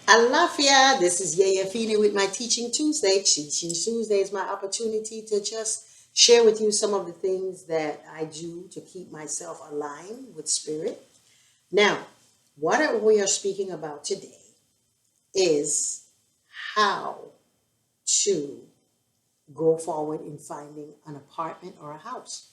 Halafia, this is Yaya Fini with my Teaching Tuesday. Teaching Tuesday is my opportunity to just share with you some of the things that I do to keep myself aligned with spirit. Now, what we are speaking about today is how to go forward in finding an apartment or a house.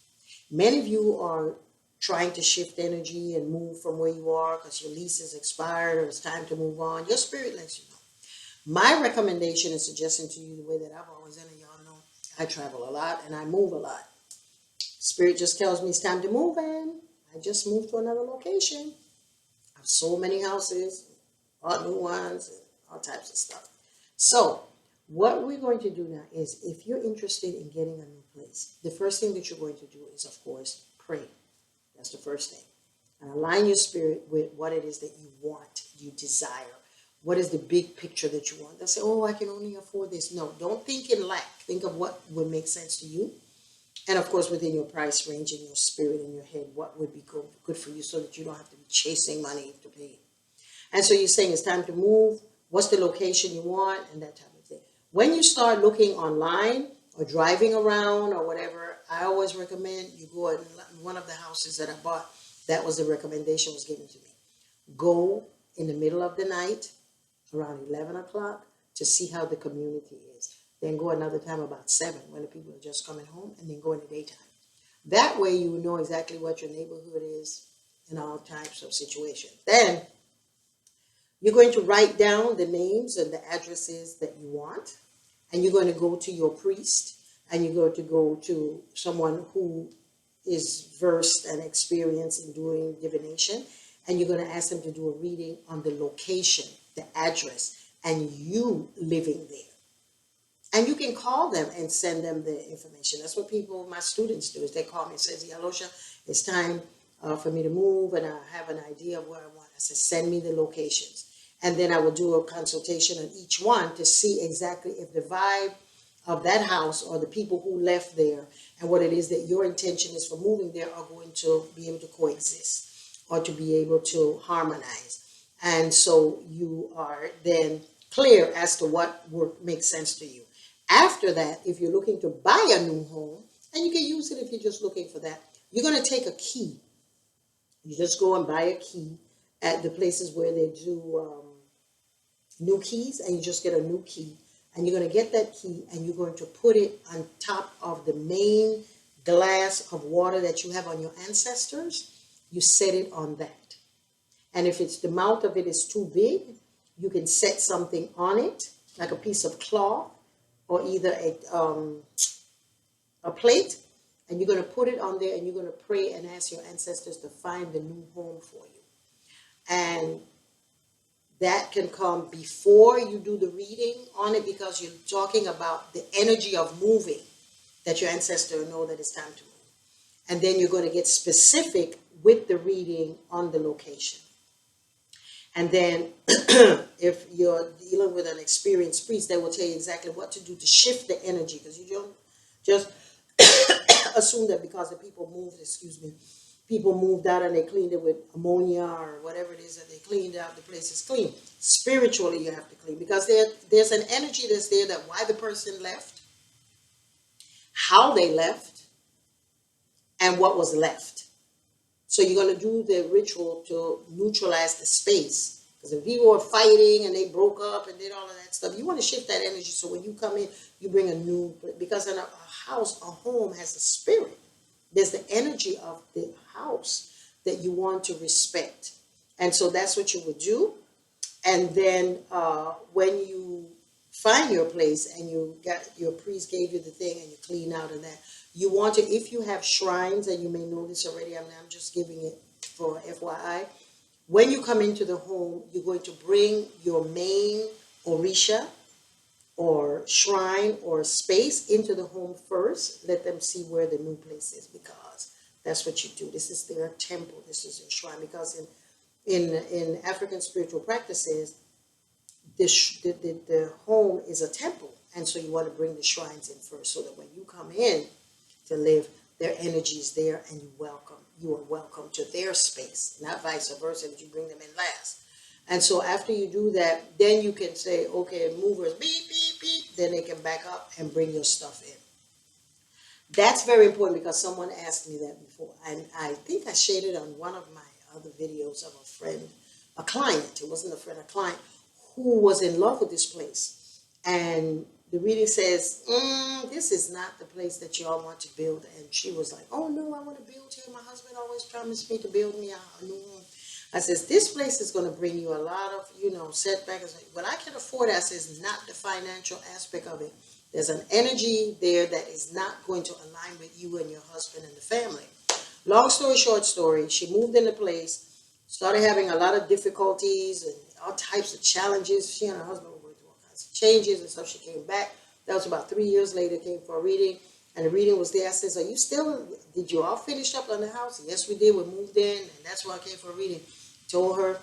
Many of you are trying to shift energy and move from where you are because your lease is expired or it's time to move on. Your spirit lets you know. My recommendation and suggestion to you, the way that I've always done it, y'all know I travel a lot and I move a lot. Spirit just tells me it's time to move, and I just moved to another location. I've sold many houses, bought new ones, and all types of stuff. So, what we're going to do now is if you're interested in getting a new place, the first thing that you're going to do is, of course, pray. That's the first thing. And align your spirit with what it is that you want, you desire. What is the big picture that you want? They'll say, oh, I can only afford this. No, don't think in lack. Think of what would make sense to you. And of course, within your price range and your spirit in your head, what would be good for you so that you don't have to be chasing money to pay it. And so you're saying it's time to move. What's the location you want? And that type of thing. When you start looking online or driving around or whatever, I always recommend you go in one of the houses that I bought. That was the recommendation was given to me. Go in the middle of the night, around 11 o'clock, to see how the community is. Then go another time about 7 when the people are just coming home, and then go in the daytime. That way you will know exactly what your neighborhood is in all types of situations. Then you're going to write down the names and the addresses that you want, and you're going to go to your priest, and you're going to go to someone who is versed and experienced in doing divination, and you're going to ask them to do a reading on the location, the address, and you living there. And you can call them and send them the information. That's what my students do, is they call me and says, Yalosha, it's time for me to move, and I have an idea of where I want. I said, send me the locations. And then I will do a consultation on each one to see exactly if the vibe of that house or the people who left there and what it is that your intention is for moving there are going to be able to coexist or to be able to harmonize. And so you are then clear as to what would make sense to you. After that, if you're looking to buy a new home, and you can use it if you're just looking for that, you're going to take a key. You just go and buy a key at the places where they do new keys, and you just get a new key. And you're going to get that key, and you're going to put it on top of the main glass of water that you have on your ancestors. You set it on that. And if it's the mouth of it is too big, you can set something on it, like a piece of cloth, or either a plate, and you're going to put it on there, and you're going to pray and ask your ancestors to find the new home for you. And that can come before you do the reading on it, because you're talking about the energy of moving, that your ancestor know that it's time to move. And then you're going to get specific with the reading on the location. And then if you're dealing with an experienced priest, they will tell you exactly what to do to shift the energy, because you don't just assume that because the people moved out and they cleaned it with ammonia or whatever it is that they cleaned out, the place is clean. Spiritually, you have to clean, because there's an energy that's there, that why the person left, how they left, and what was left. So you're going to do the ritual to neutralize the space. Because if people were fighting and they broke up and did all of that stuff, you want to shift that energy, so when you come in, you bring a new, because in a house, a home has a spirit. There's the energy of the house that you want to respect. And so that's what you would do. And then when you find your place and your priest gave you the thing and you clean out of that, you want to, if you have shrines, and you may know this already, I'm just giving it for FYI. When you come into the home, you're going to bring your main orisha or shrine or space into the home first. Let them see where the new place is, because that's what you do. This is their temple. This is their shrine. Because in African spiritual practices, the home is a temple, and so you want to bring the shrines in first, so that when you come in to live, their energy is there, and you are welcome to their space, not vice versa, that you bring them in last. And so after you do that, then you can say, okay, movers, beep, beep, beep. Then they can back up and bring your stuff in. That's very important because someone asked me that before. And I think I shared it on one of my other videos of a friend, a client. It wasn't a friend, a client who was in love with this place. And the reading says, this is not the place that y'all want to build. And she was like, oh no, I want to build here. My husband always promised me to build me a new home. I says, this place is going to bring you a lot of, setbacks. What I can afford, I says, not the financial aspect of it. There's an energy there that is not going to align with you and your husband and the family. Long story short story, she moved into place, started having a lot of difficulties and all types of challenges. She and her husband were going through all kinds of changes and stuff. She came back. That was about 3 years later, came for a reading. And the reading was there. I says, did you all finish up on the house? Yes, we did. We moved in. And that's why I came for a reading. Told her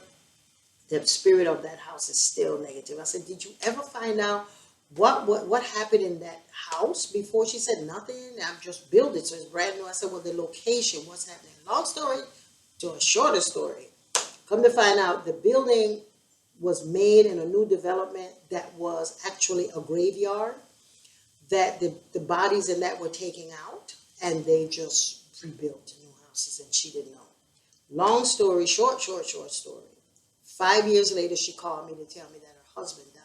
the spirit of that house is still negative. I said, did you ever find out what happened in that house before? She said, nothing. I'm just built it, so it's brand new. I said, well, the location, what's happening? Long story to a shorter story. Come to find out, the building was made in a new development that was actually a graveyard that the bodies in that were taken out, and they just rebuilt new houses, and she didn't know. Long story short story. 5 years later, she called me to tell me that her husband died.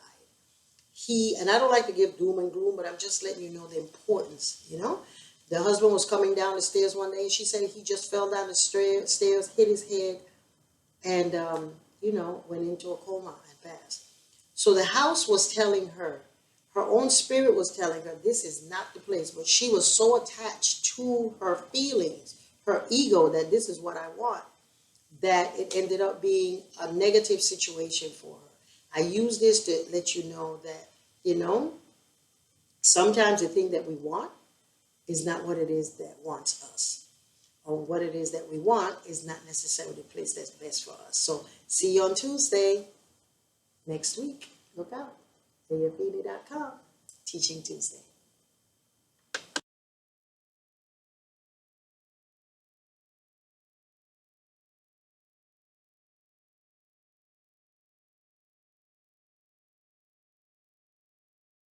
And I don't like to give doom and gloom, but I'm just letting you know the importance, The husband was coming down the stairs one day, and she said he just fell down the stairs, hit his head, and, went into a coma and passed. So the house was telling her, her own spirit was telling her, this is not the place. But she was so attached to her feelings, her ego, that this is what I want, that it ended up being a negative situation for her. I use this to let you know that, sometimes the thing that we want is not what it is that wants us. Or what it is that we want is not necessarily the place that's best for us. So see you on Tuesday next week. Look out. YayaFeeney.com. Teaching Tuesday.